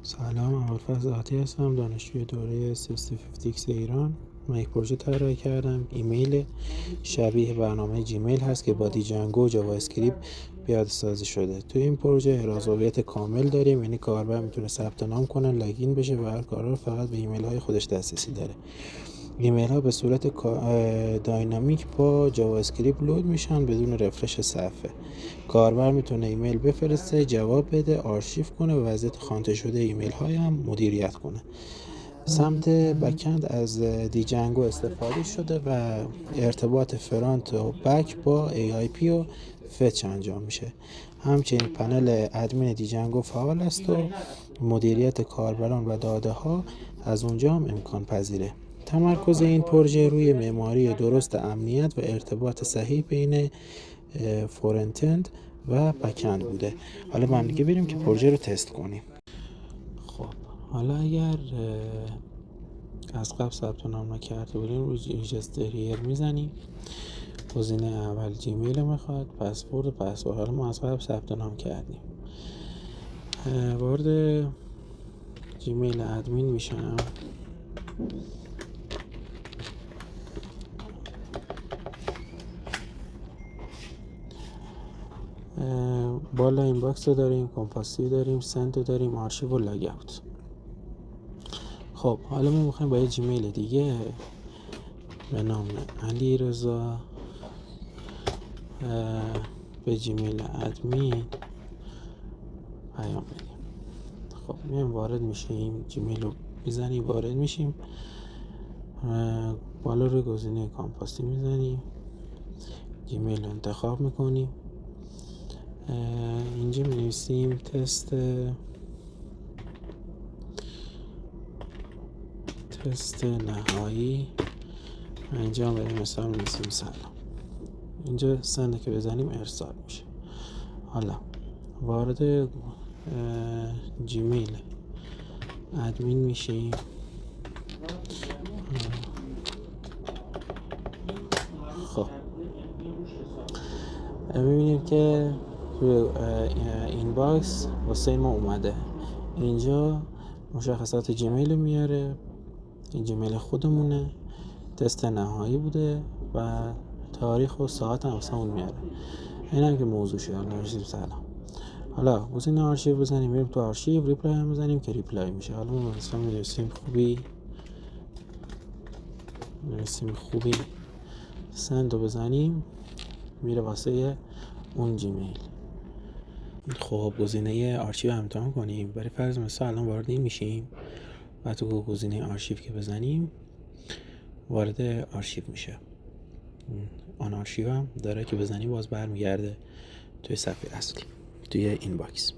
سلام، ابوالفضل ذاتی هستم، دانشجوی دوره 6050X ایران. من یک پروژه طراحی کردم. ایمیل شبیه برنامه جیمیل هست که با دیجنگو و جاوا اسکریپت پیاده سازی شده. توی این پروژه احراز هویت کامل داریم، یعنی کاربر میتونه ثبت نام کنه، لاگین بشه و هر کاربر فقط به ایمیل های خودش دسترسی داره. ایمیل ها به صورت داینامیک با جاوا اسکریپت لود میشن بدون رفرش صفحه. کاربر میتونه ایمیل بفرسته، جواب بده، آرشیو کنه و وضعیت خوانده شده ایمیل های هم مدیریت کنه. سمت بک‌اند از دیجنگو استفاده شده و ارتباط فرانت و بک با AIP و فتچ انجام میشه. همچنین پنل ادمین دیجنگو فعال است و مدیریت کاربران و داده ها از اونجا هم امکان پذیره. تمرکز این پروژه روی معماری درست امنیت و ارتباط صحیح بین فرونت‌اند و بک‌اند بوده. حالا با هم دیگه بریم که پروژه رو تست کنیم. خب حالا اگر از قبل ثبت نام نکرده بودیم روی رجیستر میزنیم. گزینه اول جیمیل میخواد، پسورد. حالا ما از قبل ثبت نام کردیم. وارد جیمیل ادمین میشم. بالا این باکس رو داریم، کمپاسی داریم، سند رو داریم، آرشیو و لاگ اوت. خب حالا ما میخوایم با یه جیمیل دیگه به نام علیرضا به جیمیل ادمین پیام بدیم. خب میایم وارد میشیم، جیمیل رو میزنیم، وارد میشیم، بالا روی گزینه کامپاسی میزنیم، جیمیل رو انتخاب میکنیم. اینجا می‌نویسیم تست نهایی، انجام بدیم. مثلا می‌نویسیم سلام. اینجا سند که بزنیم ارسال میشه. حالا وارد جیمیل ادمین میشیم. خب می‌بینیم که توی این باکس واسه ما اومده. اینجا مشخصات جیمیل میاره، این جیمیل خودمونه، تست نهایی بوده و تاریخ و ساعت هم واسه اون میاره. این هم که موضوع شد. نوشتیم سلام. حالا گزینه آرشیو بزنیم، میریم تو آرشیو، ریپلای هم بزنیم که ریپلای میشه. حالا ما مثلا می‌نویسیم خوبی، سند رو بزنیم، میره واسه اون جیمیل. خب گزینه آرشیو امتحان کنیم. برای فرض مثال الان وارد این میشیم و تو گزینه آرشیو که بزنیم وارد آرشیو میشه. آن آرشیو هم داره که بزنیم باز برمیگرده توی صفحه اصلی توی این باکس.